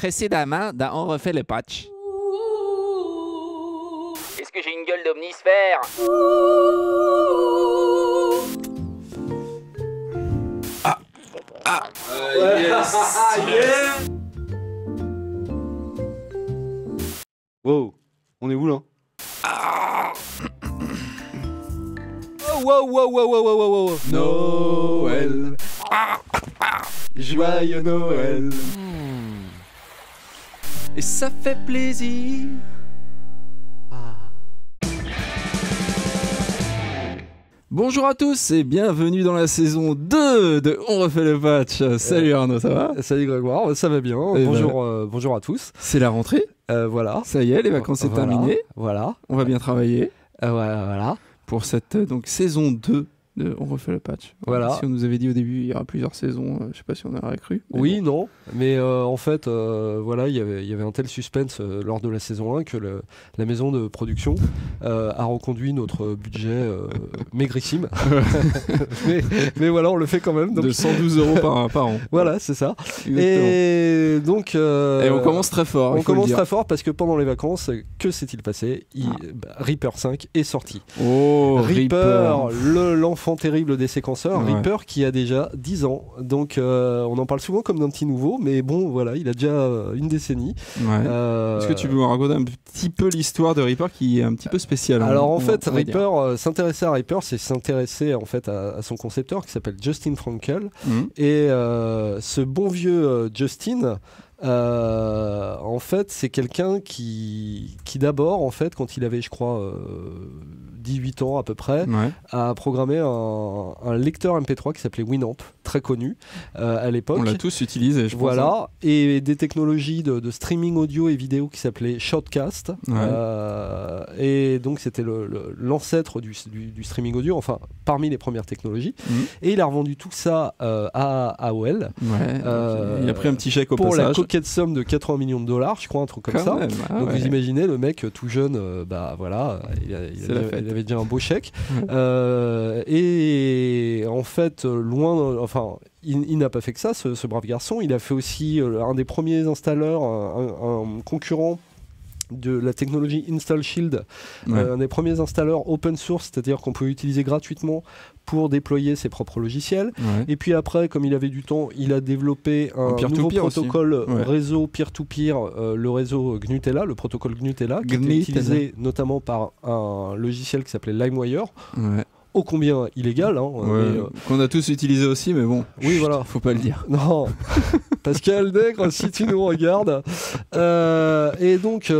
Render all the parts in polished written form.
Précédemment, dans On refait le patch. Est-ce que j'ai une gueule d'omnisphère? Yes. Yeah. Wow, on est où là? Wow. Noël. Joyeux Noël. Et ça fait plaisir. Bonjour à tous et bienvenue dans la saison 2 de On refait le patch. Salut Arnaud, ça va? Salut Grégoire, ça va bien. Bonjour à tous. C'est la rentrée. Voilà. Ça y est, les vacances sont terminées. Voilà. On va bien travailler. Voilà. Pour cette donc, saison 2 de On refait le patch. Voilà. Si on nous avait dit au début il y aura plusieurs saisons, je sais pas si on aurait cru. Oui, bon. Non. Mais en fait, voilà, il y avait un tel suspense lors de la saison 1 que la maison de production a reconduit notre budget maigrissime. mais voilà, on le fait quand même. Donc... De 112 € par an. Voilà, c'est ça. Exactement. Et donc... et on commence très fort. On commence très fort parce que pendant les vacances, que s'est-il passé? Reaper 5 est sorti. Oh, Reaper, l'enfant terrible des séquenceurs. Ouais. Reaper qui a déjà 10 ans. Donc on en parle souvent comme d'un petit nouveau, mais bon, voilà, il a déjà une décennie. Ouais. Est-ce que tu peux me raconter un petit peu l'histoire de Reaper qui est un petit peu spéciale? Alors en fait, Reaper, s'intéresser à Reaper, c'est s'intéresser en fait à son concepteur qui s'appelle Justin Frankel. Et ce bon vieux Justin, en fait, c'est quelqu'un qui d'abord, en fait, quand il avait, je crois, 18 ans à peu près, a programmé un lecteur MP3 qui s'appelait Winamp, très connu à l'époque. On l'a tous utilisé, je pense. Voilà, et des technologies de streaming audio et vidéo qui s'appelaient Shortcast. Et donc c'était l'ancêtre du streaming audio, enfin parmi les premières technologies. Et il a revendu tout ça à AOL. Il a pris un petit chèque au pour passage. La coquette somme de 80 millions de dollars, je crois, un truc comme ça. Même, donc vous imaginez le mec tout jeune, bah voilà, il avait déjà un beau chèque. Et en fait, il n'a pas fait que ça, ce brave garçon. Il a fait aussi un des premiers installeurs, un concurrent de la technologie Install Shield, un des premiers installeurs open source, c'est-à-dire qu'on peut utiliser gratuitement pour déployer ses propres logiciels. Et puis après, comme il avait du temps, il a développé un nouveau protocole réseau peer-to-peer, le réseau Gnutella, le protocole Gnutella, qui était utilisé notamment par un logiciel qui s'appelait LimeWire. Ô combien illégal, hein, qu'on a tous utilisé aussi, mais bon, oui, voilà, faut pas le dire. Non, Pascal Nègre, si tu nous regardes. Et donc,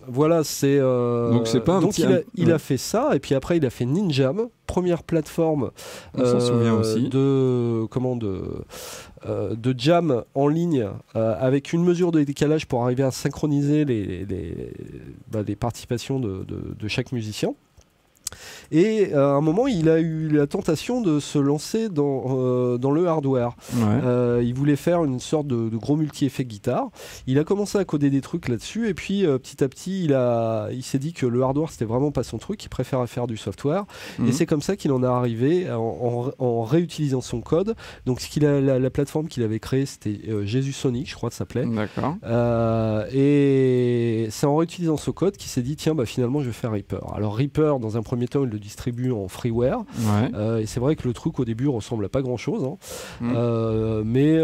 voilà, c'est. Donc c'est pas un donc il a fait ça, et puis après il a fait Ninjam, première plateforme. On s'en souvient aussi. De jam en ligne avec une mesure de décalage pour arriver à synchroniser les participations de chaque musicien. Et à un moment, il a eu la tentation de se lancer dans le hardware. Il voulait faire une sorte de gros multi-effet guitare. Il a commencé à coder des trucs là-dessus, et puis petit à petit, il s'est dit que le hardware, c'était vraiment pas son truc, il préférait faire du software. Et c'est comme ça qu'il en est arrivé en réutilisant son code. Donc la plateforme qu'il avait créée, c'était Jesus Sonic, je crois que ça s'appelait. D'accord. Et c'est en réutilisant ce code qu'il s'est dit, tiens, bah, finalement, je vais faire Reaper. Alors Reaper, dans un premier temps, il le distribue en freeware. Et c'est vrai que le truc au début ressemble à pas grand chose, mais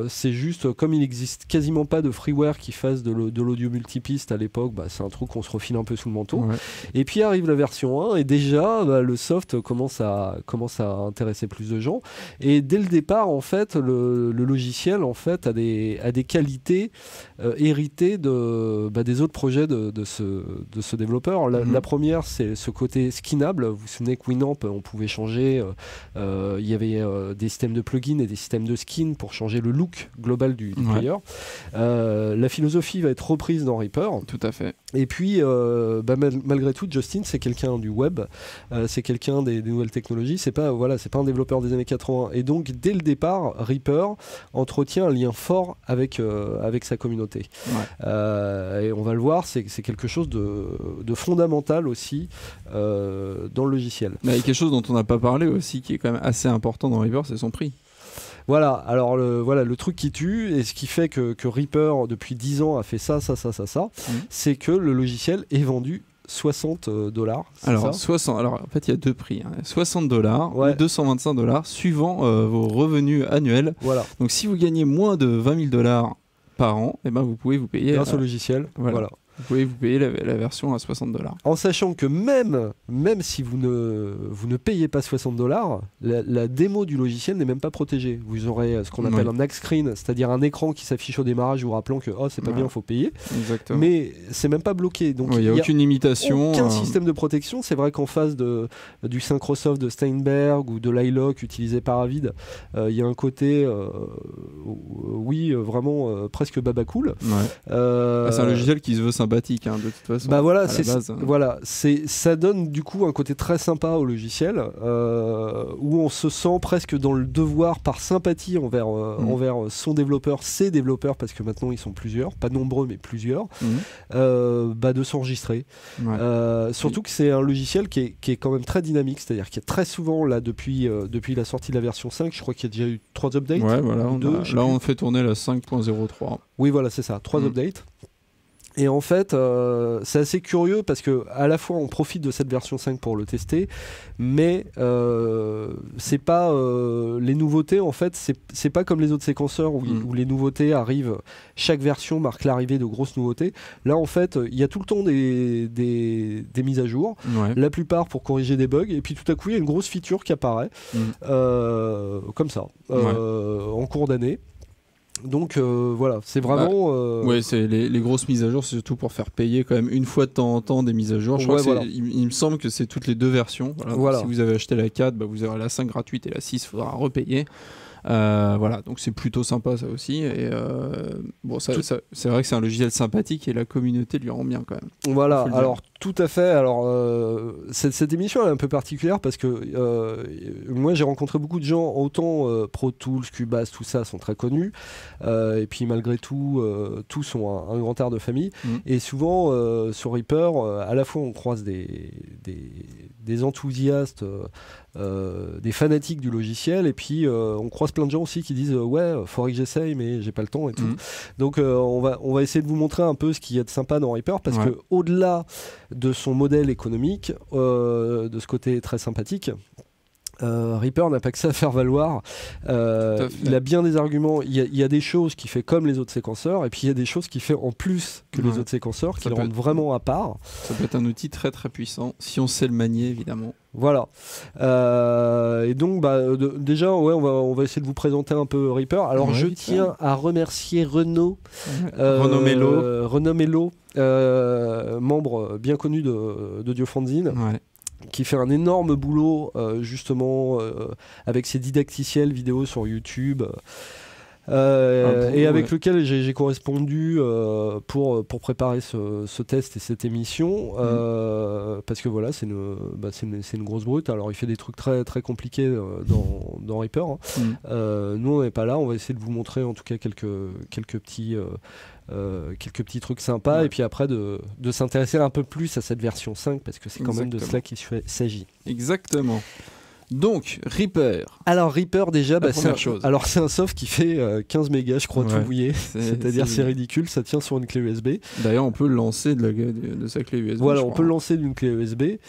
c'est juste, comme il existe quasiment pas de freeware qui fasse de l'audio multipiste à l'époque, bah, c'est un truc qu'on se refile un peu sous le manteau. Et puis arrive la version 1 et déjà le soft commence à intéresser plus de gens, et dès le départ en fait le logiciel en fait a des qualités héritées des autres projets de ce développeur. La première, c'est ce côté skinable. Vous vous souvenez que Winamp, on pouvait changer, il y avait des systèmes de plugins et des systèmes de skin pour changer le look global du player. La philosophie va être reprise dans Reaper. Tout à fait. Et puis, malgré tout, Justin, c'est quelqu'un du web, c'est quelqu'un des nouvelles technologies, c'est pas un développeur des années 80. Et donc, dès le départ, Reaper entretient un lien fort avec sa communauté. Et on va le voir, c'est quelque chose de fondamental aussi dans le logiciel. Mais il y a quelque chose dont on n'a pas parlé aussi, qui est quand même assez important dans Reaper, c'est son prix. Voilà, alors le truc qui tue, et ce qui fait que Reaper, depuis 10 ans, a fait ça, c'est que le logiciel est vendu $60. Alors, 60, alors, en fait, il y a deux prix. Hein. $60 ou $225 suivant vos revenus annuels. Voilà. Donc, si vous gagnez moins de $20 000 par an, eh ben, vous pouvez vous payer... Grâce au logiciel, voilà. Vous pouvez vous payer la version à $60. En sachant que même si vous ne payez pas $60, la démo du logiciel n'est même pas protégée. Vous aurez ce qu'on appelle un hack screen, c'est-à-dire un écran qui s'affiche au démarrage vous rappelant que c'est pas bien, il faut payer. Exactement. Mais c'est même pas bloqué. Donc il n'y a aucune limitation. Aucun système de protection. C'est vrai qu'en face du Syncrosoft de Steinberg ou de l'iLock utilisé par Avid, il y a un côté vraiment presque babacool. C'est un logiciel qui se veut sympathique de toute façon. Bah voilà, ça donne du coup un côté très sympa au logiciel où on se sent presque dans le devoir par sympathie envers son développeur, ses développeurs, parce que maintenant ils sont plusieurs, pas nombreux mais plusieurs, de s'enregistrer. Surtout que c'est un logiciel qui est quand même très dynamique, c'est-à-dire qu'il y a très souvent là depuis la sortie de la version 5, je crois qu'il y a déjà eu 3 updates. Ouais, voilà, on fait tourner la 5.03. Oui voilà, c'est ça, 3 updates. Et en fait, c'est assez curieux parce que à la fois on profite de cette version 5 pour le tester, mais c'est pas les nouveautés en fait, c'est pas comme les autres séquenceurs où les nouveautés arrivent. Chaque version marque l'arrivée de grosses nouveautés. Là en fait, il y a tout le temps des mises à jour, la plupart pour corriger des bugs, et puis tout à coup il y a une grosse feature qui apparaît comme ça en cours d'année. Donc voilà, c'est vraiment... c'est les grosses mises à jour, c'est surtout pour faire payer quand même une fois de temps en temps des mises à jour. Il me semble que c'est toutes les deux versions. Voilà. Si vous avez acheté la 4, vous aurez la 5 gratuite et la 6, il faudra repayer. Voilà, donc c'est plutôt sympa ça aussi. Et c'est vrai que c'est un logiciel sympathique et la communauté lui rend bien quand même. Voilà, alors tout à fait. Alors cette émission elle est un peu particulière parce que moi j'ai rencontré beaucoup de gens, autant Pro Tools, Cubase, tout ça sont très connus, et puis malgré tout, tous ont un grand air de famille. Et souvent sur Reaper, à la fois on croise des enthousiastes, des fanatiques du logiciel, et puis on croise plein de gens aussi qui disent faudrait que j'essaye mais j'ai pas le temps et tout. Donc on va essayer de vous montrer un peu ce qu'il y a de sympa dans Reaper, parce que au-delà de son modèle économique, de ce côté très sympathique, Reaper n'a pas que ça à faire valoir. Il a bien des arguments. Il y a des choses qu'il fait comme les autres séquenceurs, et puis il y a des choses qu'il fait en plus que les autres séquenceurs, qui le rendent vraiment à part. Ça peut être un outil très très puissant si on sait le manier, évidemment. Voilà. Et donc déjà on va essayer de vous présenter un peu Reaper. Alors je tiens à remercier Renaud Mello, membre bien connu d'Audiofanzine, qui fait un énorme boulot justement avec ses didacticiels vidéo sur YouTube. Et avec lequel j'ai correspondu pour préparer ce test et cette émission, parce que voilà, c'est une grosse brute. Alors il fait des trucs très, très compliqués dans Reaper, nous on n'est pas là, on va essayer de vous montrer en tout cas quelques petits trucs sympas, et puis après de s'intéresser un peu plus à cette version 5, parce que c'est quand même de cela qu'il s'agit. Exactement. Donc, Reaper. Alors, Reaper, déjà, c'est un soft qui fait 15 mégas, je crois, tout mouillé. C'est-à-dire, c'est ridicule, ça tient sur une clé USB. D'ailleurs, on peut le lancer de sa clé USB. Voilà, on peut le lancer d'une clé USB. Et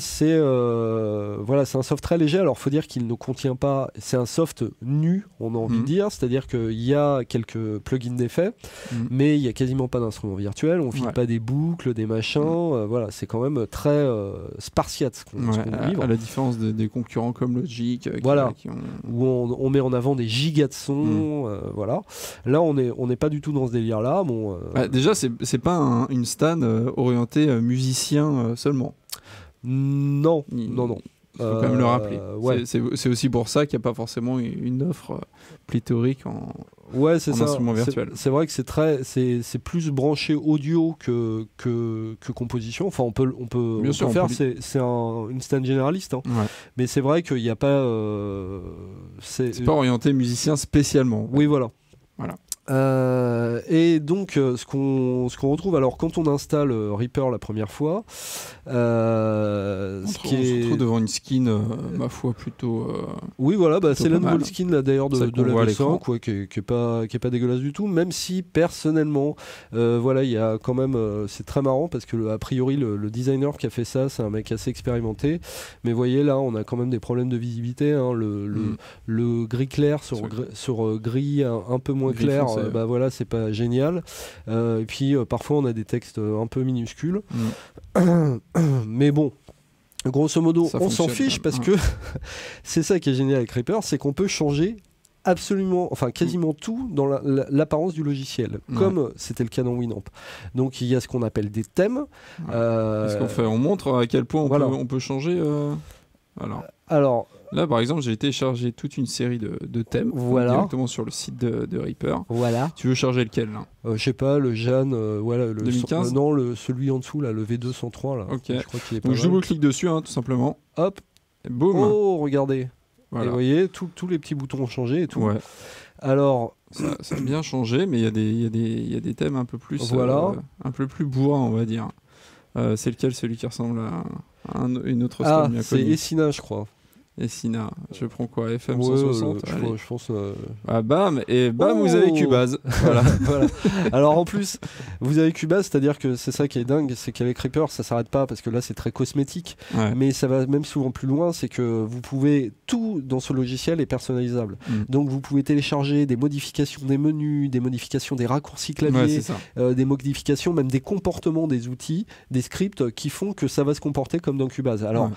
c'est un soft très léger. Alors, il faut dire qu'il ne contient pas... C'est un soft nu, on a envie de dire. C'est-à-dire qu'il y a quelques plugins d'effets, mais il n'y a quasiment pas d'instrument virtuel. On ne file pas des boucles, des machins. Voilà, c'est quand même très spartiate ce qu'on livre. À la différence des concurrents comme Logic, où on met en avant des gigas de son, voilà. Là, on n'est pas du tout dans ce délire-là. Déjà, c'est pas une stan orientée musicien seulement. Non. Il faut quand même le rappeler. C'est aussi pour ça qu'il n'y a pas forcément une offre pléthorique en instrument virtuel. C'est vrai que c'est plus branché audio que composition. Enfin, on peut faire. C'est une stand généraliste, mais c'est vrai qu'il n'y a pas. C'est pas orienté musicien spécialement. Oui, voilà. Et donc ce qu'on retrouve alors quand on installe Reaper la première fois, on se retrouve devant une skin ma foi plutôt oui voilà, c'est la nouvelle skin là d'ailleurs de la V5 qui est pas dégueulasse du tout, même si personnellement voilà, il y a quand même c'est très marrant parce que a priori le designer qui a fait ça, c'est un mec assez expérimenté, mais vous voyez là on a quand même des problèmes de visibilité, hein, le gris clair sur gris un peu moins clair, voilà, c'est pas génial. Et puis parfois on a des textes un peu minuscules. Mais bon, grosso modo, on s'en fiche parce que c'est ça qui est génial avec Reaper, c'est qu'on peut changer absolument, enfin quasiment tout dans l'apparence du logiciel, comme c'était le cas dans Winamp. Donc il y a ce qu'on appelle des thèmes. On montre à quel point on peut changer. Alors là, par exemple, j'ai téléchargé toute une série de thèmes directement sur le site de Reaper. Voilà. Tu veux charger lequel là je sais pas, le Jeanne, le 2015. Non, celui en dessous là, le V203 là. Ok. Je crois qu'il est pas Donc je double-clique dessus, hein, tout simplement. Hop. Et boum. Oh, regardez. Voilà. Et vous voyez, tous les petits boutons ont changé et tout. Ouais. Alors, ça a bien changé, mais il y a des thèmes un peu plus, un peu plus bourrin, on va dire. C'est lequel, celui qui ressemble à une autre style bien connue? C'est Essina, je crois. Essina, je prends quoi, FM 160 je pense. Bam, et bam, vous avez Cubase. Voilà. Voilà. Alors en plus, vous avez Cubase, c'est-à-dire que c'est ça qui est dingue, c'est qu'avec Reaper, ça s'arrête pas parce que là c'est très cosmétique, mais ça va même souvent plus loin, c'est que vous pouvez tout dans ce logiciel est personnalisable. Donc vous pouvez télécharger des modifications des menus, des modifications des raccourcis clavier, des modifications même des comportements des outils, des scripts qui font que ça va se comporter comme dans Cubase. Alors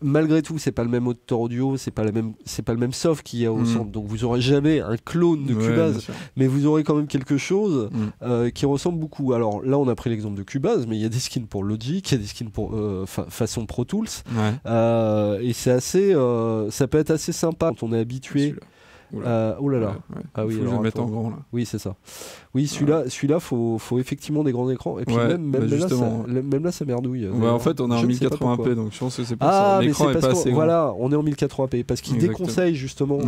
malgré tout, c'est pas le même moteur audio, c'est pas le même soft qu'il y a au centre, donc vous aurez jamais un clone de Cubase, mais vous aurez quand même quelque chose qui ressemble beaucoup. Alors là, on a pris l'exemple de Cubase, mais il y a des skins pour Logic, il y a des skins pour façon Pro Tools, et c'est assez, ça peut être assez sympa quand on est habitué. Oh là là. Ah oui, faut que je le mette en grand là. Oui, c'est ça. Oui, celui-là, faut effectivement des grands écrans. Et puis même là, ça merdouille. En fait, on est en 1080p, donc je pense que c'est pas ça. L'écran est pas assez grand. Voilà, on est en 1080p parce qu'il déconseille justement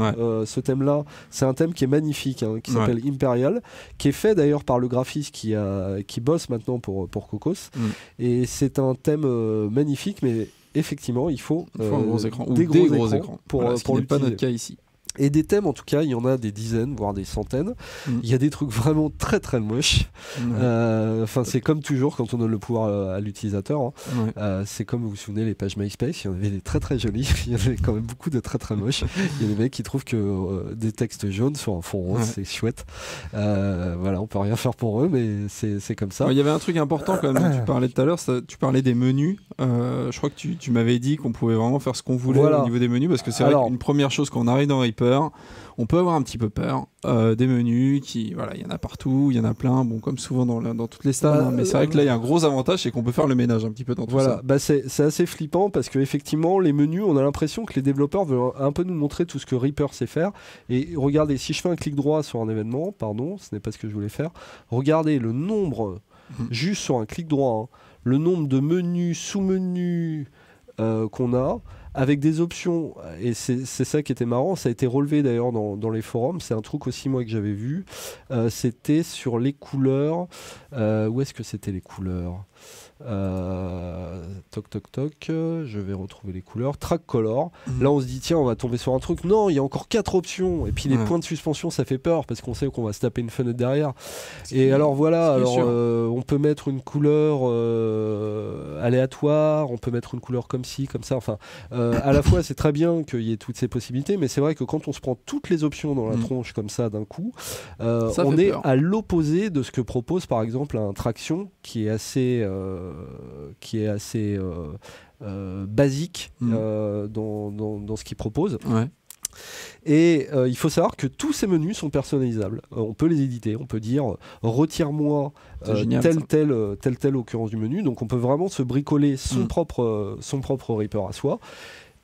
ce thème-là. C'est un thème qui est magnifique, hein, qui s'appelle Imperial, qui est fait d'ailleurs par le graphiste qui bosse maintenant pour Cocos. Et c'est un thème magnifique, mais effectivement, il faut un gros écran ou des gros écrans pour n'est pas notre cas ici. Et des thèmes, en tout cas, il y en a des dizaines, voire des centaines. Il y a des trucs vraiment très très moches. Enfin, c'est comme toujours quand on donne le pouvoir à l'utilisateur. Hein. C'est comme, vous vous souvenez, les pages MySpace, il y en avait des très très jolies. Il y en avait quand même beaucoup de très très moches. Il y a des mecs qui trouvent que des textes jaunes sur un fond rose, c'est chouette. Voilà, on peut rien faire pour eux, mais c'est comme ça. Il y avait un truc important quand même dont tu parlais tout à l'heure, tu parlais des menus. Je crois que tu m'avais dit qu'on pouvait vraiment faire ce qu'on voulait au niveau des menus, parce que c'est vrai qu'une première chose quand on arrive dans Reaper, on peut avoir un petit peu peur des menus il y en a partout, il y en a plein, bon, comme souvent dans toutes les stades, mais c'est vrai que là il y a un gros avantage, c'est qu'on peut faire le ménage un petit peu dans tout ça. C'est assez flippant parce qu'effectivement les menus, on a l'impression que les développeurs veulent un peu nous montrer tout ce que Reaper sait faire. Et regardez, si je fais un clic droit sur un événement, pardon, ce n'est pas ce que je voulais faire, regardez le nombre, juste sur un clic droit, le nombre de menus, sous-menus qu'on a, avec des options, et c'est ça qui était marrant, ça a été relevé d'ailleurs dans les forums, c'est un truc aussi moi que j'avais vu, c'était sur les couleurs, où est-ce que c'était les couleurs ? Toc, je vais retrouver les couleurs. Track color. Là, on se dit, tiens, on va tomber sur un truc. Non, il y a encore 4 options. Et puis les points de suspension, ça fait peur parce qu'on sait qu'on va se taper une fenêtre derrière. Et alors voilà, on peut mettre une couleur aléatoire, on peut mettre une couleur comme ci, comme ça. Enfin, à la fois, c'est très bien qu'il y ait toutes ces possibilités, mais c'est vrai que quand on se prend toutes les options dans la tronche comme ça d'un coup, on est à l'opposé de ce que propose par exemple un Traction qui est assez basique dans ce qu'il propose. Et il faut savoir que tous ces menus sont personnalisables. On peut les éditer, on peut dire retire-moi telle occurrence du menu. Donc on peut vraiment se bricoler son propre Reaper à soi.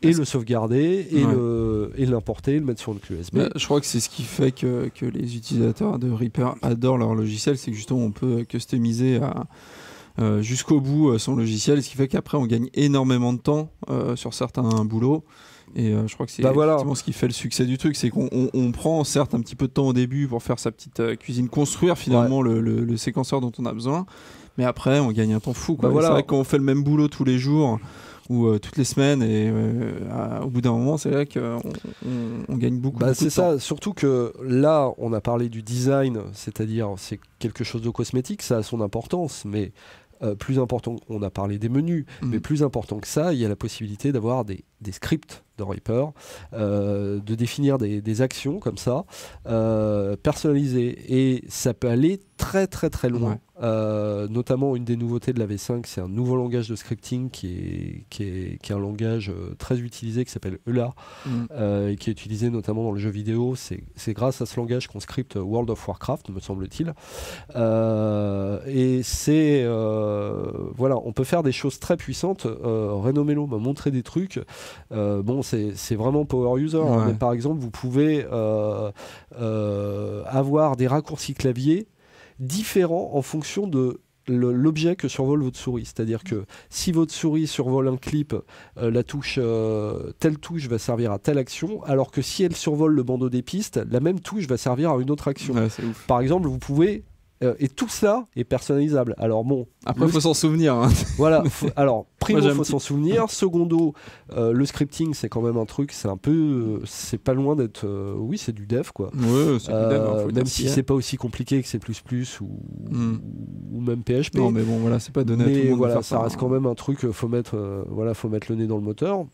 Et le sauvegarder, et l'importer, le mettre sur une clé USB. Je crois que c'est ce qui fait que les utilisateurs de Reaper adorent leur logiciel, c'est que justement on peut customiser jusqu'au bout son logiciel, ce qui fait qu'après on gagne énormément de temps sur certains boulots. Et je crois que c'est effectivement ce qui fait le succès du truc, c'est qu'on prend certes un petit peu de temps au début pour faire sa petite cuisine, construire finalement le séquenceur dont on a besoin, mais après on gagne un temps fou, quoi. C'est vrai que quand on fait le même boulot tous les jours ou toutes les semaines, et au bout d'un moment c'est vrai qu'on gagne beaucoup, beaucoup c'est de ça, temps. surtout que là on a parlé du design, c'est-à-dire c'est quelque chose de cosmétique, ça a son importance, mais plus important, on a parlé des menus, mais plus important que ça, il y a la possibilité d'avoir des scripts de Reaper, de définir des actions comme ça, personnalisées, et ça peut aller très très très loin. Notamment une des nouveautés de la V5, c'est un nouveau langage de scripting qui est un langage très utilisé qui s'appelle ELA, et qui est utilisé notamment dans le jeu vidéo. C'est grâce à ce langage qu'on scripte World of Warcraft, me semble-t-il, et c'est voilà, on peut faire des choses très puissantes. Reno Melo m'a montré des trucs, bon c'est vraiment power user, mais par exemple vous pouvez avoir des raccourcis clavier différents en fonction de l'objet que survole votre souris. C'est-à-dire que si votre souris survole un clip, la touche telle touche va servir à telle action, alors que si elle survole le bandeau des pistes, la même touche va servir à une autre action. Par exemple, vous pouvez et tout ça est personnalisable. Alors bon, après il faut s'en souvenir, hein. Voilà, alors primo il faut s'en souvenir, secondo le scripting c'est quand même un truc, c'est un peu c'est pas loin d'être oui, c'est du dev, quoi. C'est du dev, même si c'est pas aussi compliqué que C++ ou même PHP. Non mais bon, voilà, c'est pas donné à tout le monde, voilà, de faire ça reste quand même un truc, faut mettre le nez dans le moteur.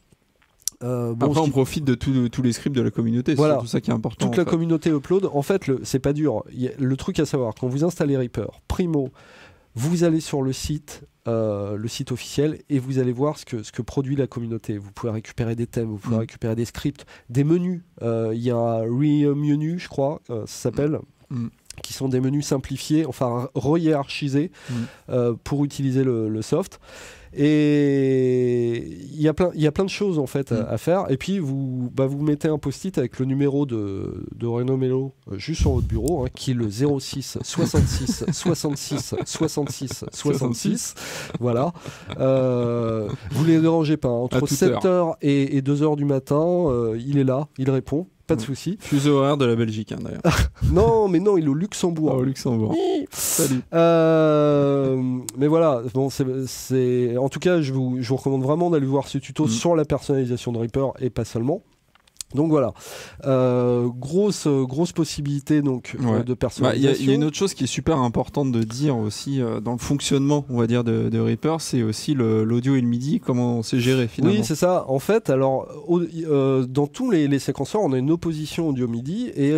Après on profite de tous les scripts de la communauté, c'est tout ça qui est important. Toute la communauté upload, en fait c'est pas dur. Le truc à savoir, quand vous installez Reaper, primo, vous allez sur le site officiel, et vous allez voir ce que produit la communauté. Vous pouvez récupérer des thèmes, vous pouvez récupérer des scripts, des menus. Il y a Re-Menu, je crois, ça s'appelle, qui sont des menus simplifiés, enfin re-hiérarchisés pour utiliser le soft. Et il y a plein de choses en fait à faire. Et puis vous mettez un post-it avec le numéro de Reno Melo juste sur votre bureau, qui est le 06 66 66 66 66. Voilà. Vous les dérangez pas. Entre 7h et 2h du matin, il est là, il répond. Pas de souci. Fuseau horaire de la Belgique, d'ailleurs. Non, il est au Luxembourg. Au Luxembourg. Salut. Mais voilà, bon, c'est en tout cas, je vous recommande vraiment d'aller voir ce tuto sur la personnalisation de Reaper, et pas seulement. Donc voilà, grosse possibilité donc de personnalisation. Il y a une autre chose qui est super importante de dire aussi dans le fonctionnement, on va dire, de Reaper, c'est aussi l'audio et le MIDI, comment c'est géré finalement. Oui, c'est ça. En fait, alors dans tous les séquenceurs, on a une opposition audio MIDI, et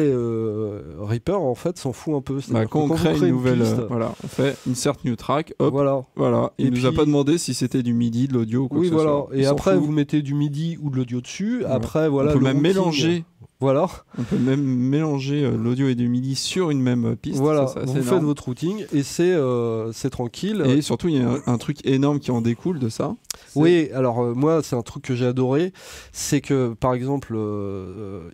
Reaper en fait s'en fout un peu. Quand on crée une nouvelle, on fait insert new track, hop, voilà. Il nous a pas demandé si c'était du MIDI, de l'audio ou quoi que ce soit. Et après vous mettez du MIDI ou de l'audio dessus. Après voilà. On peut même mélanger. Voilà. On peut même mélanger l'audio et du MIDI sur une même piste. Voilà, vous faites votre routing et c'est tranquille. Et surtout, il y a un truc énorme qui en découle de ça. Oui, alors moi, c'est un truc que j'ai adoré. C'est que, par exemple,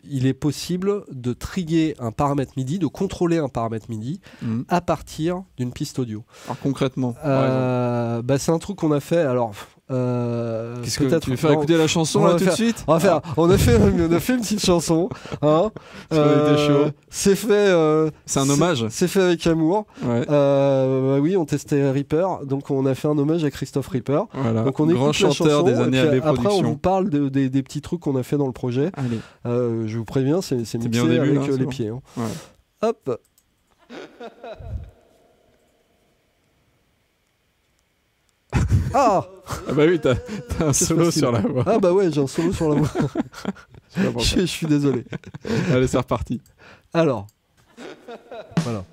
il est possible de trigger un paramètre MIDI, de contrôler un paramètre MIDI à partir d'une piste audio. Alors concrètement, c'est un truc qu'on a fait. Alors, qu'est-ce que tu veux faire écouter la chanson là tout de suite? On a fait une petite chanson, hein. C'est fait. C'est un hommage. C'est fait avec amour. Oui, on testait Reaper, donc on a fait un hommage à Christophe Reaper. Voilà. Donc on grand chanteur des années AB Productions. Après, on vous parle des petits trucs qu'on a fait dans le projet. Allez. Je vous préviens, c'est mixé bien au début, avec les pieds. Hein. Ouais. Hop. Ah bah oui, t'as un solo sur la voix. Ah bah ouais, j'ai un solo sur la voix. Je suis désolé. Allez, c'est reparti. Alors, voilà.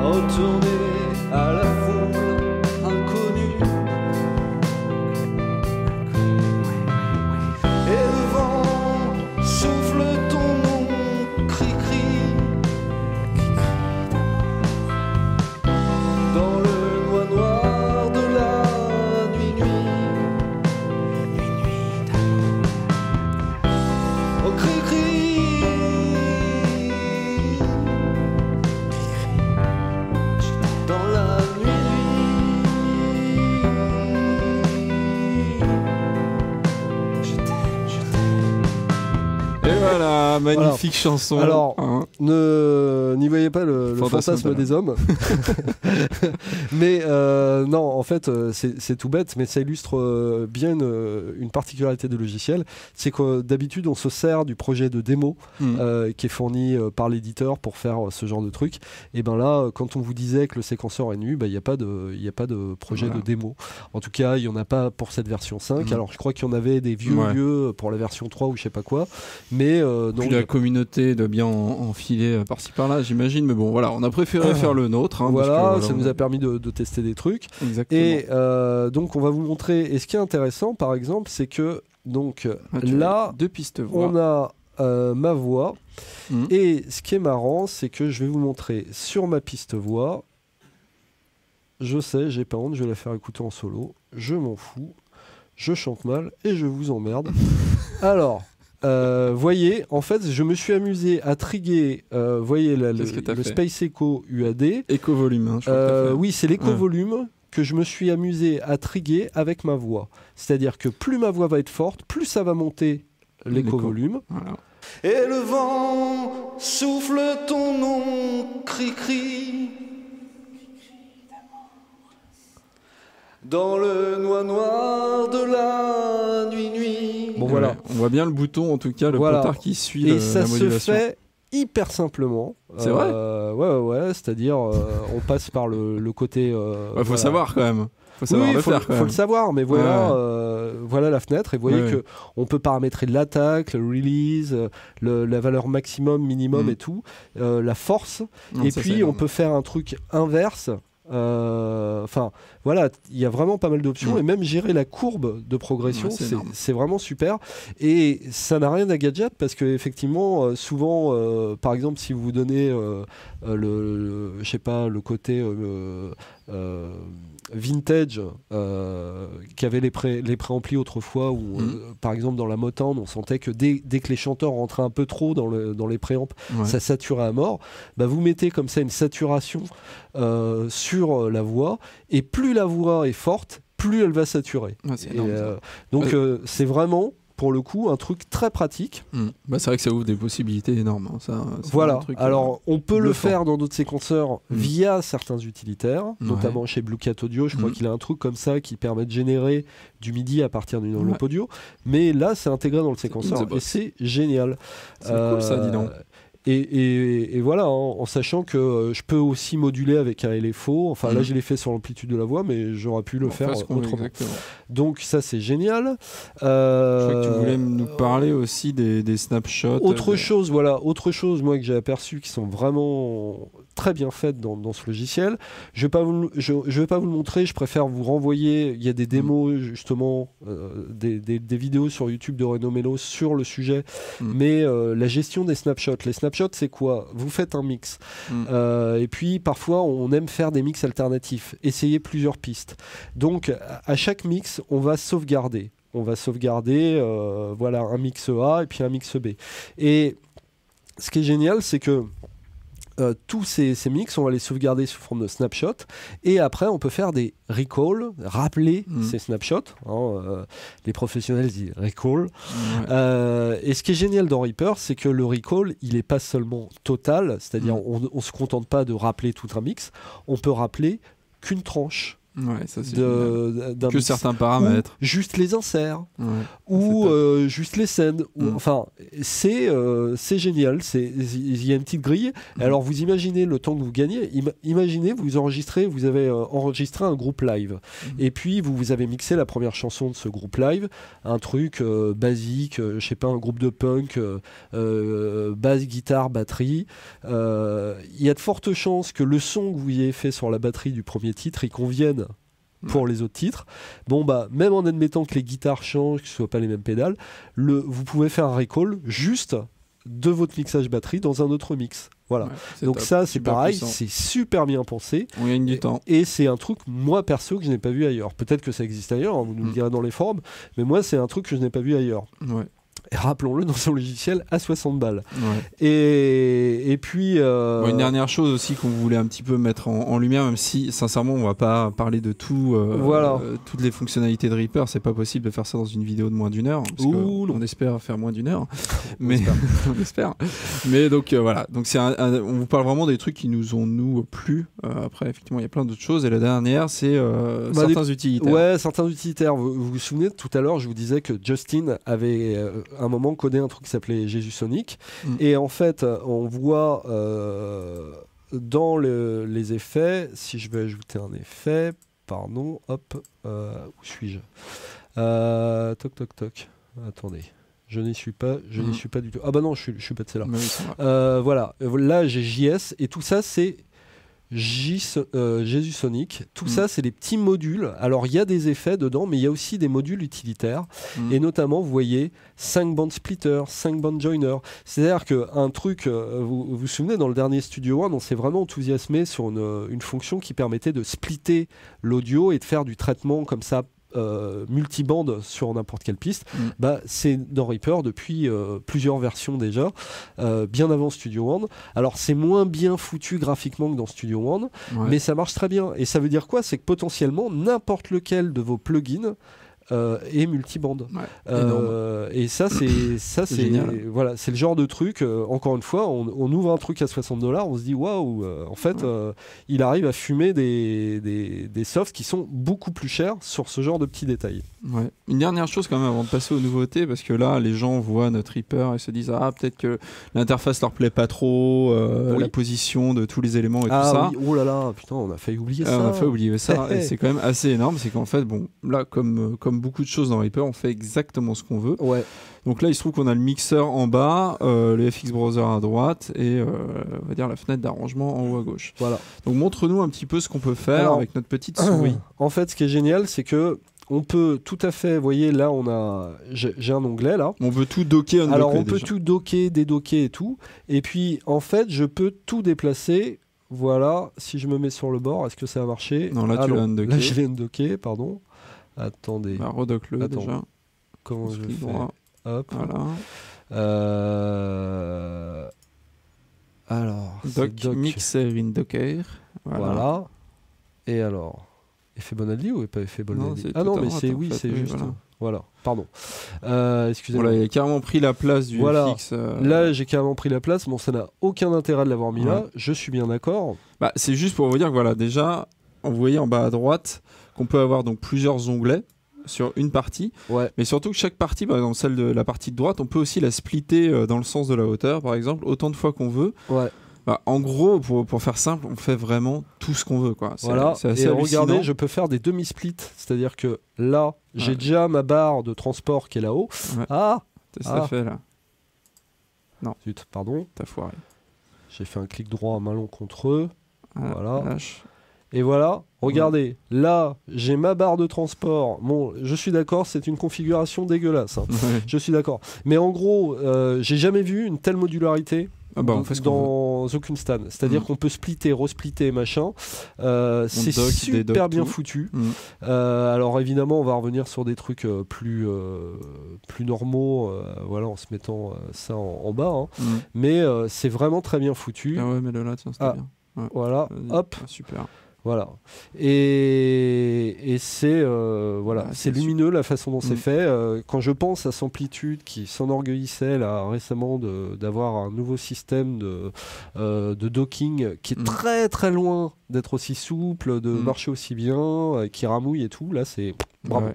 Retourner à la foule inconnue, et le vent souffle ton nom, cri-cri, dans le noir de la Ah, magnifique chanson. Alors, n'y voyez pas le fantasme des hommes. Mais non, en fait, c'est tout bête, mais ça illustre bien une particularité de logiciel. C'est que d'habitude, on se sert du projet de démo qui est fourni par l'éditeur pour faire ce genre de truc. Et ben là, quand on vous disait que le séquenceur est nu, il n'y a pas de projet de démo. En tout cas, il n'y en a pas pour cette version 5. Alors, je crois qu'il y en avait des vieux pour la version 3 ou je sais pas quoi. Mais puis la communauté doit bien enfiler par-ci par-là, j'imagine. Mais bon, voilà, on a préféré faire le nôtre. Voilà, ça nous a permis de tester des trucs. Exactement. Et donc, on va vous montrer. Et ce qui est intéressant, par exemple, c'est que donc là, 2 pistes voix. On a ma voix. Et ce qui est marrant, c'est que je vais vous montrer sur ma piste voix. Je sais, j'ai pas honte, je vais la faire écouter en solo. Je m'en fous. Je chante mal et je vous emmerde. Alors, voyez, en fait, je me suis amusé à triguer, voyez, le Space Echo UAD. Echo Volume, hein, je crois que oui, c'est l'Echo Volume que je me suis amusé à triguer avec ma voix. C'est-à-dire que plus ma voix va être forte, plus ça va monter l'Echo Volume. Voilà. Et le vent souffle ton nom, cri-cri. Dans le noir de la nuit. Bon, voilà. On voit bien le bouton, en tout cas, le potard qui suit la modulation. Et ça se fait hyper simplement. C'est vrai ? Ouais. C'est-à-dire, on passe par le côté... faut savoir, quand même. Faut le savoir, mais voilà, voilà la fenêtre. Et vous voyez que on peut paramétrer l'attaque, le release, la valeur maximum, minimum et tout, la force. Et puis, on peut faire un truc inverse. Enfin voilà, il y a vraiment pas mal d'options et même gérer la courbe de progression, c'est vraiment super. Et ça n'a rien à gadget parce que effectivement souvent par exemple si vous donnez je sais pas, le côté vintage qui avait les préamplis autrefois où par exemple dans la Motown on sentait que dès que les chanteurs rentraient un peu trop dans les préamps, ça saturait à mort. Bah, vous mettez comme ça une saturation sur la voix et plus la voix est forte, plus elle va saturer. Donc c'est vraiment pour le coup un truc très pratique. Bah, c'est vrai que ça ouvre des possibilités énormes. Hein. Ça, voilà, alors on peut le faire dans d'autres séquenceurs via certains utilitaires, notamment chez Blue Cat Audio, je crois qu'il a un truc comme ça qui permet de générer du MIDI à partir d'une enveloppe audio, mais là c'est intégré dans le séquenceur et c'est génial. C'est cool ça, dis donc. Et voilà, hein, en sachant que je peux aussi moduler avec un LFO. Enfin, là, je l'ai fait sur l'amplitude de la voix, mais j'aurais pu le faire autrement. Donc, ça, c'est génial. Je crois que tu voulais nous parler aussi des snapshots. Autre chose, moi, que j'ai aperçu qui sont vraiment très bien faites dans ce logiciel. Je vais pas vous le montrer, je préfère vous renvoyer. Il y a des démos, justement, des vidéos sur YouTube de Renaud Mello sur le sujet. Mais la gestion des snapshots. Les snapshots, c'est quoi ? Vous faites un mix. Et puis, parfois, on aime faire des mix alternatifs. Essayer plusieurs pistes. Donc, à chaque mix, on va sauvegarder. Voilà, un mix A et puis un mix B. Et ce qui est génial, c'est que tous ces mix, on va les sauvegarder sous forme de snapshot et après on peut faire des recall, rappeler ces snapshots. Les professionnels disent recall. Et ce qui est génial dans Reaper, c'est que le recall, il n'est pas seulement total, c'est-à-dire on ne se contente pas de rappeler tout un mix, on peut rappeler qu'une tranche. Ça, c'est d'un que certains paramètres, juste les inserts ou juste les scènes enfin c'est génial, il y a une petite grille. Alors vous imaginez le temps que vous gagnez, imaginez vous avez enregistré un groupe live et puis vous avez mixé la première chanson de ce groupe live, un truc basique, je sais pas, un groupe de punk, basse, guitare, batterie. Il y a de fortes chances que le son que vous ayez fait sur la batterie du premier titre il convienne pour les autres titres. Bon bah même en admettant que les guitares changent, que ce ne soient pas les mêmes pédales, vous pouvez faire un recall juste de votre mixage batterie dans un autre mix. Voilà. Donc ça c'est pareil, c'est super bien pensé. On gagne du temps. Et c'est un truc moi perso que je n'ai pas vu ailleurs. Peut-être que ça existe ailleurs, hein, vous nous le direz dans les forums, mais moi c'est un truc que je n'ai pas vu ailleurs. Et rappelons-le, dans son logiciel à 60 balles. Ouais. Et puis... Bon, une dernière chose aussi qu'on voulait un petit peu mettre en lumière, même si sincèrement on va pas parler de tout, toutes les fonctionnalités de Reaper, c'est pas possible de faire ça dans une vidéo de moins d'1 heure, parce on espère faire moins d'1 heure, mais on espère. Mais donc voilà, donc on vous parle vraiment des trucs qui nous ont plu. Après effectivement il y a plein d'autres choses, et la dernière c'est certains utilitaires. Ouais, certains utilitaires. Vous vous souvenez, tout à l'heure je vous disais que Justin avait un moment codé un truc qui s'appelait JSONic, et en fait on voit dans les effets, si je vais ajouter un effet, pardon, hop, où suis-je, toc toc toc, attendez, je n'y suis pas du tout, ah bah non, je suis pas de celle-là. Voilà, là j'ai JS, et tout ça c'est JSONic, tout ça c'est des petits modules. Alors il y a des effets dedans, mais il y a aussi des modules utilitaires, et notamment vous voyez 5 band splitter, 5 band joiner. C'est-à-dire qu'un truc, vous vous souvenez, dans le dernier Studio One, on s'est vraiment enthousiasmé sur une fonction qui permettait de splitter l'audio et de faire du traitement comme ça multibande sur n'importe quelle piste. Bah, c'est dans Reaper depuis plusieurs versions déjà, bien avant Studio One. Alors c'est moins bien foutu graphiquement que dans Studio One, mais ça marche très bien. Et ça veut dire quoi? C'est que potentiellement n'importe lequel de vos plugins et multibande. Et ça c'est voilà, c'est le genre de truc, encore une fois, on ouvre un truc à 60 $, on se dit waouh, en fait il arrive à fumer des softs qui sont beaucoup plus chers sur ce genre de petits détails. Une dernière chose quand même avant de passer aux nouveautés, parce que là les gens voient notre Reaper et se disent peut-être que l'interface leur plaît pas trop, la position de tous les éléments et tout ça. Oh là là, putain, on a failli oublier ça. On a failli oublier ça, et c'est quand même assez énorme. C'est qu'en fait, bon, là comme beaucoup de choses dans Reaper, on fait exactement ce qu'on veut. Donc là il se trouve qu'on a le mixeur en bas, le FX Browser à droite, et on va dire la fenêtre d'arrangement en haut à gauche. Voilà. Donc montre-nous un petit peu ce qu'on peut faire avec notre petite souris. En fait, ce qui est génial, c'est que on peut tout à fait, vous voyez là j'ai un onglet là. On peut tout docker, undocker. Alors on peut tout docker, dédocker et tout. Et puis en fait je peux tout déplacer. Voilà, si je me mets sur le bord, est-ce que ça va marcher? Non, là tu l'as undocké. Là je l'ai undocké, pardon. Attendez. Redock-le déjà. Comment je fais? Hop. Voilà. Alors. Doc mixer in docker. Voilà. Et alors. Effet Bonaldi ou pas effet Bonaldi? Ah non, mais c'est juste. Voilà, pardon. Excusez-moi. Voilà, il a carrément pris la place du FX. Là, j'ai carrément pris la place. Bon, ça n'a aucun intérêt de l'avoir mis là. Je suis bien d'accord. Bah, c'est juste pour vous dire que voilà, déjà, vous voyez en bas à droite qu'on peut avoir donc plusieurs onglets sur une partie. Mais surtout que chaque partie, par exemple celle de la partie de droite, on peut aussi la splitter dans le sens de la hauteur, par exemple, autant de fois qu'on veut. Bah, en gros, pour faire simple, on fait vraiment tout ce qu'on veut, quoi. C'est assez hallucinant. Regardez, je peux faire des demi-splits, c'est-à-dire que là, j'ai déjà ma barre de transport qui est là-haut. Ça fait là. Non. Zut, pardon. T'as foiré. J'ai fait un clic droit malencontreux. Voilà. Lâche. Et voilà, regardez, là, j'ai ma barre de transport. Bon, je suis d'accord, c'est une configuration dégueulasse. Je suis d'accord. Mais en gros, j'ai jamais vu une telle modularité dans aucune stand. C'est-à-dire qu'on peut splitter, resplitter, machin. C'est super bien foutu. Alors évidemment, on va revenir sur des trucs plus normaux, voilà, en se mettant ça en bas. Mais c'est vraiment très bien foutu. Ah ouais, mais là, tiens, c'était bien. Voilà, hop. Super. Voilà. Et c'est c'est lumineux la façon dont c'est fait. Quand je pense à Samplitude qui s'enorgueillissait là récemment d'avoir un nouveau système de docking qui est très très loin d'être aussi souple, de marcher aussi bien, qui ramouille et tout, là c'est bravo.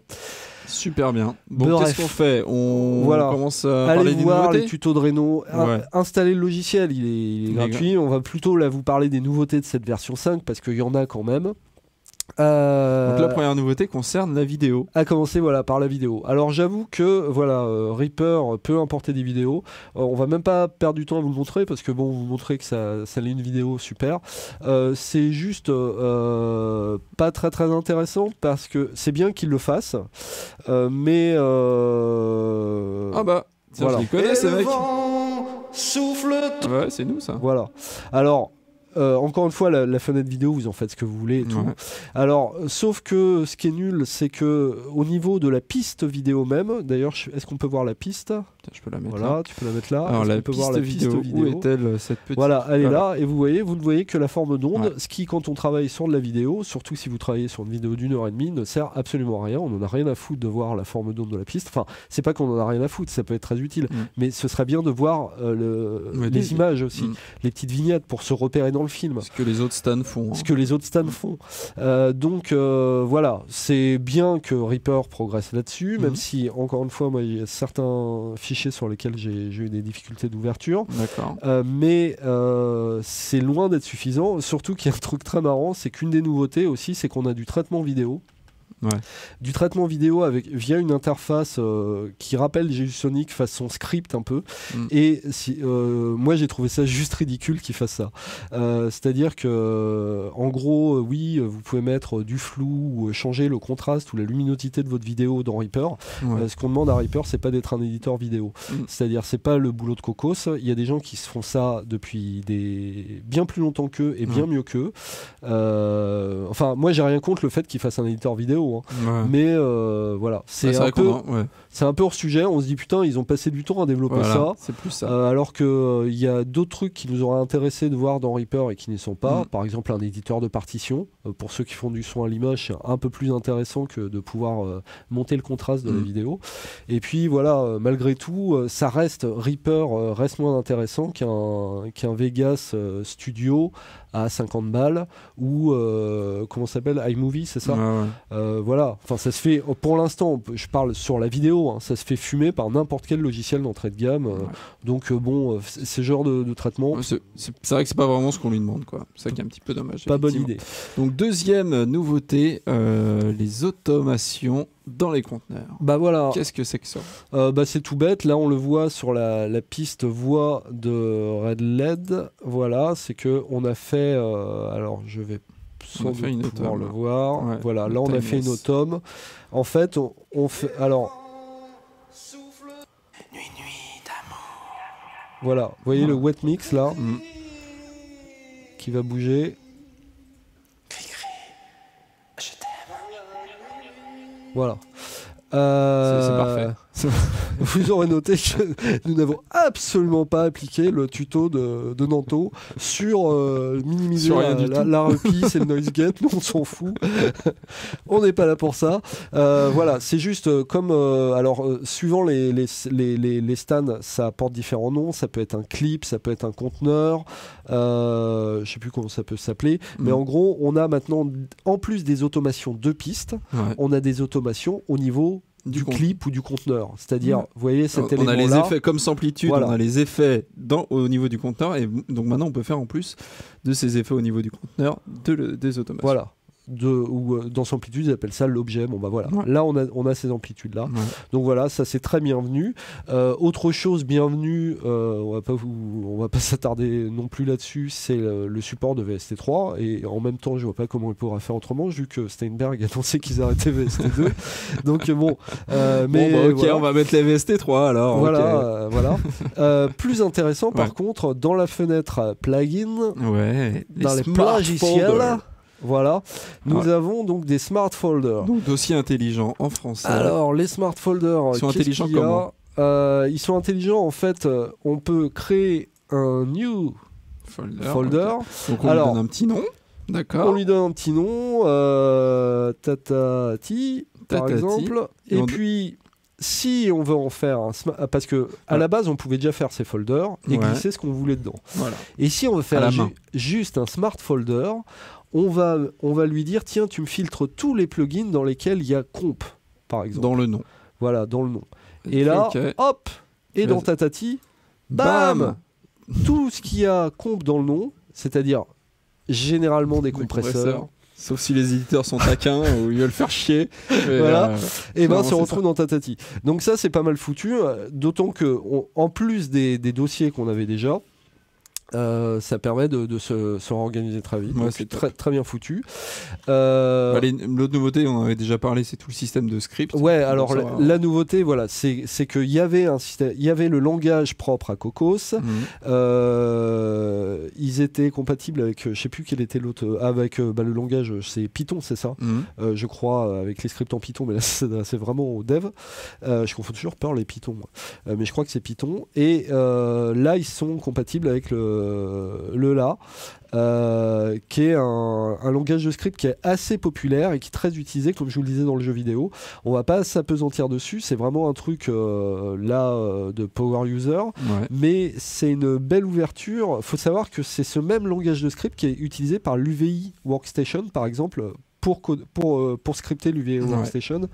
Super bien. Bon, qu'est-ce qu'on fait? On commence à parler des voir nouveautés, les tutos de Reno. Installer le logiciel, il est gratuit. On va plutôt là vous parler des nouveautés de cette version 5 parce qu'il y en a quand même. Donc la première nouveauté concerne la vidéo. À commencer par la vidéo. Alors j'avoue que Reaper peut importer des vidéos. On va même pas perdre du temps à vous le montrer parce que bon, vous montrer que ça est une vidéo super. C'est juste pas très très intéressant parce que c'est bien qu'il le fasse, mais ah bah tiens, je les connais ces mecs. Souffle. Ouais, c'est nous ça. Voilà. Alors. Encore une fois, la fenêtre vidéo, vous en faites ce que vous voulez et tout. Alors, sauf que ce qui est nul, c'est que au niveau de la piste vidéo même, d'ailleurs, est-ce qu'on peut voir la piste? Tiens, je peux la mettre voilà, là. Tu peux la mettre là. Alors, la piste vidéo, où est-elle cette petite... Voilà, elle est là, et vous ne voyez que la forme d'onde, ce qui, quand on travaille sur de la vidéo, surtout si vous travaillez sur une vidéo d'1h30, ne sert absolument à rien. On n'en a rien à foutre de voir la forme d'onde de la piste. Enfin, c'est pas qu'on en a rien à foutre, ça peut être très utile, mais ce serait bien de voir les images aussi, les petites vignettes pour se repérer dans le film. Ce que les autres stands font. Ce que les autres stands font. Donc voilà, c'est bien que Reaper progresse là-dessus, même si, encore une fois, moi, il y a certains fichiers sur lesquels j'ai eu des difficultés d'ouverture. D'accord. Mais c'est loin d'être suffisant, surtout qu'il y a un truc très marrant, c'est qu'une des nouveautés aussi, c'est qu'on a du traitement vidéo. Du traitement vidéo via une interface qui rappelle G-Sonic façon script un peu, et moi j'ai trouvé ça juste ridicule qu'ils fassent ça, c'est-à-dire que en gros oui, vous pouvez mettre du flou ou changer le contraste ou la luminosité de votre vidéo dans Reaper. Ce qu'on demande à Reaper, c'est pas d'être un éditeur vidéo, c'est-à-dire c'est pas le boulot de Cocos. Il y a des gens qui se font ça depuis bien plus longtemps qu'eux et bien mieux qu'eux. Enfin moi j'ai rien contre le fait qu'ils fassent un éditeur vidéo, mais voilà, c'est un peu hors sujet. On se dit putain, ils ont passé du temps à développer ça, c'est plus ça. Alors que il y a d'autres trucs qui nous auraient intéressé de voir dans Reaper et qui n'y sont pas. Par exemple un éditeur de partition, pour ceux qui font du son à l'image, c'est un peu plus intéressant que de pouvoir monter le contraste de la vidéo. Et puis voilà, malgré tout, Reaper reste moins intéressant qu'un Vegas Studio à 50 balles ou comment ça s'appelle, iMovie, c'est ça. Voilà, enfin ça se fait pour l'instant, je parle sur la vidéo, hein, ça se fait fumer par n'importe quel logiciel d'entrée de gamme. Donc bon, ce genre de traitement, c'est vrai que c'est pas vraiment ce qu'on lui demande, quoi. C'est ça qui est un petit peu dommage. Pas bonne idée. Donc deuxième nouveauté, les automations dans les conteneurs. Bah voilà. Qu'est-ce que c'est que ça? C'est tout bête. Là, on le voit sur la piste voix de Red LED. Voilà, c'est que on a fait. Alors, je vais sans doute pouvoir le voir. Ouais, voilà, là, on a fait une autom. En fait, on fait. Alors. Nuit d'amour. Voilà, vous voyez le wet mix là, qui va bouger. Voilà. C'est parfait. Vous aurez noté que nous n'avons absolument pas appliqué le tuto de Nanto sur minimiser la repisse et le noise gate. Nous, on s'en fout. On n'est pas là pour ça. Voilà, c'est juste comme... suivant les stands, ça porte différents noms. Ça peut être un clip, ça peut être un conteneur. Je ne sais plus comment ça peut s'appeler. Mais en gros, on a maintenant, en plus des automations de pistes, on a des automations au niveau du clip ou du conteneur, c'est-à-dire vous voyez cet élément là, on a les effets comme Samplitude, on a les effets au niveau du conteneur, et donc maintenant on peut faire en plus de ces effets au niveau du conteneur des automations. Voilà. Dans Samplitude, ils appellent ça l'objet. Bon bah voilà, là on a ces amplitudes là. Donc voilà, ça c'est très bienvenu. Autre chose bienvenue, on va pas s'attarder non plus là-dessus, c'est le support de VST3, et en même temps je vois pas comment on pourra faire autrement vu que Steinberg a annoncé qu'ils arrêtaient VST2. Donc bon, on va mettre les VST3 alors. Voilà, voilà. Plus intéressant par contre, dans la fenêtre plugin, dans les logiciels. Voilà, nous avons donc des smart folders. Donc dossiers intelligents en français. Alors les smart folders, ils sont intelligents comment? Ils sont intelligents en fait. On peut créer un new folder. Okay. Donc on lui donne un petit nom. D'accord. On lui donne un petit nom, Tatati par exemple. Et puis si on veut en faire parce que à la base on pouvait déjà faire ces folders et glisser ce qu'on voulait dedans. Voilà. Et si on veut faire juste un smart folder, on va lui dire tiens, tu me filtres tous les plugins dans lesquels il y a comp par exemple. Dans le nom. Voilà, dans le nom. Et là, hop, et dans Tatati, bam, tout ce qui a comp dans le nom, c'est-à-dire généralement des compresseurs. Sauf si les éditeurs sont taquins ou ils veulent faire chier. Voilà. Et ben se retrouve dans Tatati. Donc ça c'est pas mal foutu, d'autant que en plus des dossiers qu'on avait déjà, Ça permet de se réorganiser très vite. C'est très bien foutu. L'autre nouveauté, on en avait déjà parlé, c'est tout le système de script. Ouais, alors la nouveauté, voilà, c'est qu'il y avait un système, il y avait le langage propre à Cocos. Ils étaient compatibles avec, je sais plus quel était l'autre, avec le langage, c'est Python, c'est ça. Je crois, avec les scripts en Python, mais là c'est vraiment au dev. Je confonds toujours Perl et Python, mais je crois que c'est Python. Et là, ils sont compatibles avec le LA, qui est un langage de script qui est assez populaire et qui est très utilisé, comme je vous le disais, dans le jeu vidéo. On va pas s'apesantir dessus, c'est vraiment un truc de power user, mais c'est une belle ouverture. Faut savoir que c'est ce même langage de script qui est utilisé par l'UVI Workstation, par exemple, pour scripter l'UVI Workstation.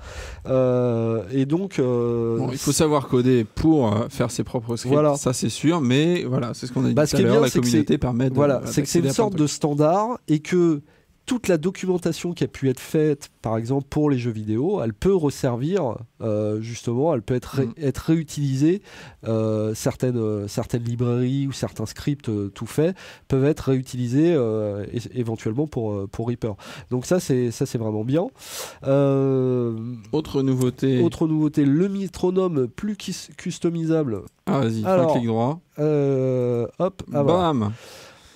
Et donc il faut savoir coder pour faire ses propres scripts, ça c'est sûr, mais voilà, c'est ce qu'on a dit tout à l'heure, la communauté permet de c'est que c'est une sorte de standard et que toute la documentation qui a pu être faite, par exemple pour les jeux vidéo, elle peut resservir, justement, elle peut être réutilisée. Certaines librairies ou certains scripts tout faits peuvent être réutilisés éventuellement pour Reaper. Donc ça c'est vraiment bien. Autre nouveauté, le métronome plus customisable. Ah vas-y, fais un clic droit. Hop, bam.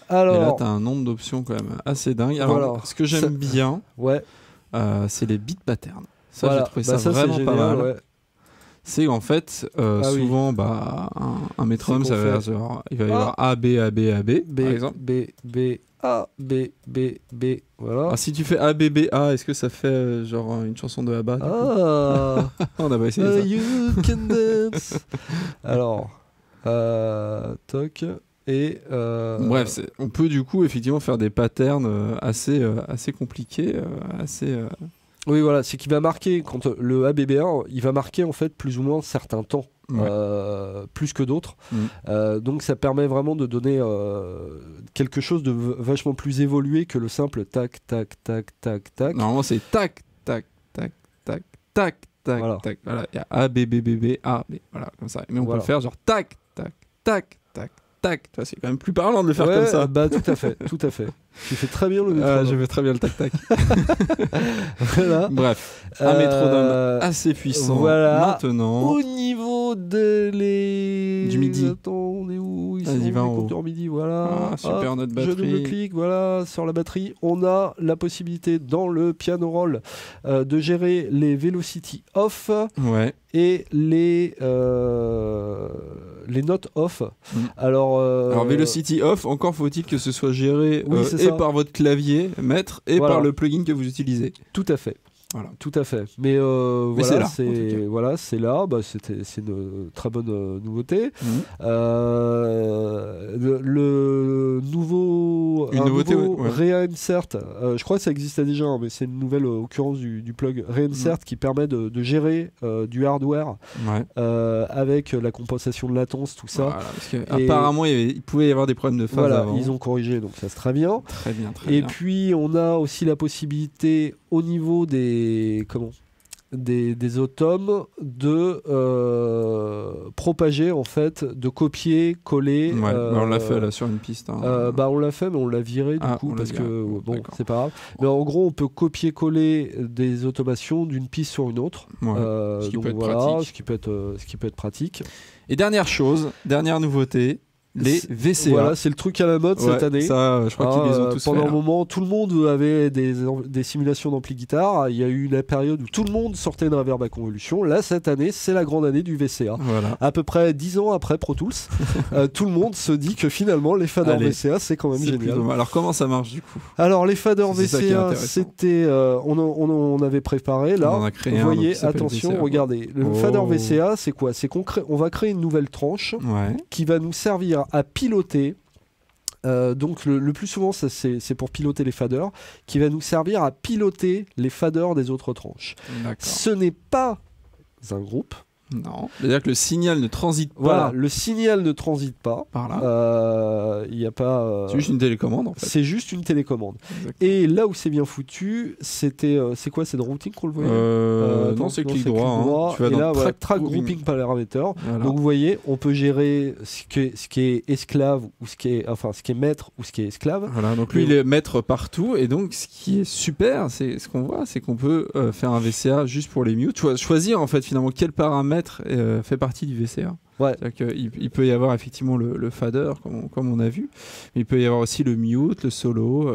Alors, et là, tu as un nombre d'options quand même assez dingue. Alors, ce que j'aime bien, c'est les beat patterns. Ça, j'ai trouvé ça vraiment pas mal. Ouais. C'est en fait, souvent, un métronome, ça va il va y avoir A, B, A, B, A, B, par exemple. B, A, B, B, B, voilà. Alors, si tu fais A, B, B, A, est-ce que ça fait genre une chanson de Abba? On n'a pas essayé ça. You can dance. Alors, toc. Et bref, on peut du coup effectivement faire des patterns assez compliqués, Oui, voilà, c'est qu'il va marquer, quand le ABB1, il va marquer en fait plus ou moins certains temps, plus que d'autres. Donc ça permet vraiment de donner quelque chose de vachement plus évolué que le simple tac, tac, tac, tac, tac. Normalement c'est tac, tac, tac, tac, tac, tac, tac. Voilà, il y a A, B, B, B, B, A, B, voilà, comme ça. Mais on peut le faire genre tac, tac, tac, tac. Tac, c'est quand même plus parlant de le faire comme ça. Bah tout à fait. Tu fais très bien le métronome. Je fais très bien le tac tac. Voilà. Bref, un métronome assez puissant. Voilà. Maintenant, au niveau du MIDI. Attends, on est où? Vas-y, va en haut. MIDI, voilà. Super, notre batterie. Je double-clique, voilà, sur la batterie. On a la possibilité dans le piano roll de gérer les velocity off. Et les notes off. Alors velocity off, encore faut-il que ce soit géré par votre clavier maître et par le plugin que vous utilisez. Tout à fait. Voilà. Tout à fait. Mais c'est là. C'est une très bonne nouveauté. Le nouveau Reinsert, je crois que ça existait déjà, mais c'est une nouvelle occurrence du plug Reinsert qui permet de gérer du hardware avec la compensation de latence, tout ça. Voilà, parce apparemment il pouvait y avoir des problèmes de phase avant. Ils ont corrigé, donc ça c'est très bien. Très bien. Et puis on a aussi la possibilité au niveau des automes de propager en fait, de copier, coller. On l'a fait là sur une piste. On l'a fait, mais on l'a viré du coup parce que c'est pas grave. Mais en gros, on peut copier-coller des automations d'une piste sur une autre. Ce qui peut être pratique. Ce qui peut être pratique. Et dernière nouveauté. Les VCA. Voilà, c'est le truc à la mode cette année. Ça, je crois qu'ils les ont tous pendant fait, un moment, tout le monde avait des simulations d'ampli guitare. Il y a eu la période où tout le monde sortait une Reverb à convolution. Là, cette année, c'est la grande année du VCA. Voilà. À peu près 10 ans après Pro Tools, tout le monde se dit que finalement, les faders VCA, c'est quand même génial. Alors, comment ça marche du coup? Alors, les faders VCA, c'était... on avait préparé là. On en a créé Vous voyez, attention, regardez. Le fader VCA, c'est quoi? C'est on va créer une nouvelle tranche qui va nous servir à piloter. Donc le plus souvent c'est pour piloter les faders, qui va nous servir à piloter les faders des autres tranches. Ce n'est pas un groupe, Non, c'est-à-dire que le signal ne transite pas. Voilà, le signal ne transite pas. Par là. Il y a pas. C'est juste une télécommande en fait. C'est juste une télécommande. Exactement. Et là où c'est bien foutu, c'était. C'est quoi? C'est dans routing qu'on le voyait non, c'est clic droit. Tu vas dans track grouping parameter. Voilà. Donc vous voyez, on peut gérer ce qui est esclave ou ce qui est maître ou ce qui est esclave. Voilà, donc lui il est maître partout et donc ce qui est super, c'est ce qu'on voit, c'est qu'on peut faire un VCA juste pour les mutes. Tu vois, choisir en fait finalement quel paramètre fait partie du VCA. Ouais. Il peut y avoir effectivement le fader comme on a vu, mais il peut y avoir aussi le mute, le solo,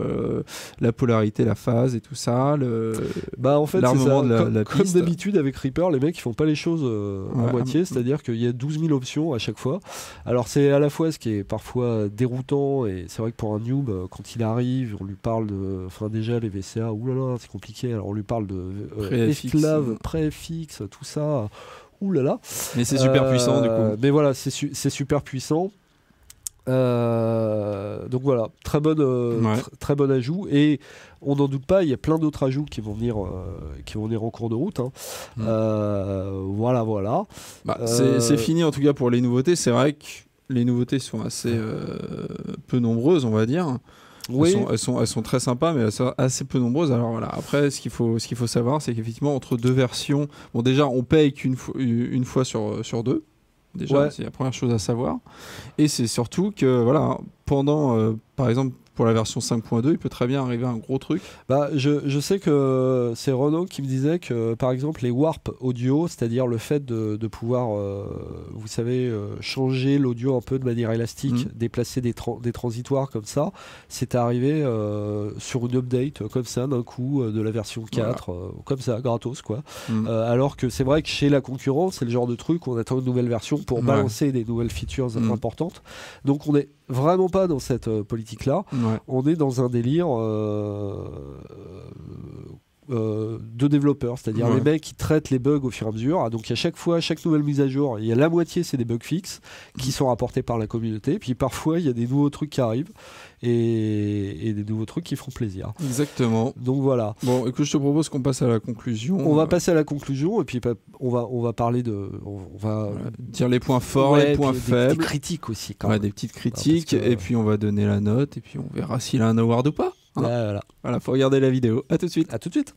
la polarité, la phase et tout ça, en fait, l'armement de la comme piste. d'habitude avec Reaper, les mecs ils font pas les choses à moitié, c'est-à-dire qu'il y a 12 000 options à chaque fois. Alors c'est à la fois ce qui est parfois déroutant, et c'est vrai que pour un noob, quand il arrive, on lui parle déjà les VCA, oulala, c'est compliqué, alors on lui parle de esclave, préfixe, tout ça. Ouh là là. Mais c'est super puissant du coup. Mais voilà, c'est super puissant. Donc voilà, très bon ajout. Et on n'en doute pas, il y a plein d'autres ajouts qui vont venir en cours de route. Hein. Voilà. C'est fini en tout cas pour les nouveautés. C'est vrai que les nouveautés sont assez peu nombreuses, on va dire. Oui. Elles sont très sympas, mais elles sont assez peu nombreuses. Alors voilà. Après, ce qu'il faut savoir, c'est qu'effectivement entre deux versions, bon déjà on paye qu'une fois sur deux. Déjà, c'est la première chose à savoir. Et c'est surtout que voilà, pendant, par exemple, pour la version 5.2, il peut très bien arriver un gros truc. Je sais que c'est Renaud qui me disait que, par exemple, les warp audio, c'est-à-dire le fait de pouvoir, vous savez, changer l'audio un peu de manière élastique, déplacer des transitoires comme ça, c'est arrivé sur une update comme ça, d'un coup, de la version 4, comme ça, gratos, quoi. Alors que c'est vrai que chez la concurrence, c'est le genre de truc où on attend une nouvelle version pour balancer des nouvelles features importantes. Donc on n'est vraiment pas dans cette politique-là. On est dans un délire de développeurs, c'est-à-dire les mecs qui traitent les bugs au fur et à mesure. Donc à chaque nouvelle mise à jour, il y a la moitié c'est des bugs fixes qui sont rapportés par la communauté, puis parfois il y a des nouveaux trucs qui arrivent et des nouveaux trucs qui font plaisir. Exactement. Donc voilà. Bon, écoute, je te propose qu'on passe à la conclusion. On va passer à la conclusion et puis on va parler on va dire les points forts, les points faibles, des critiques aussi quand même. Des petites critiques et puis on va donner la note et puis on verra s'il a un award ou pas. Voilà, faut regarder la vidéo. À tout de suite. À tout de suite.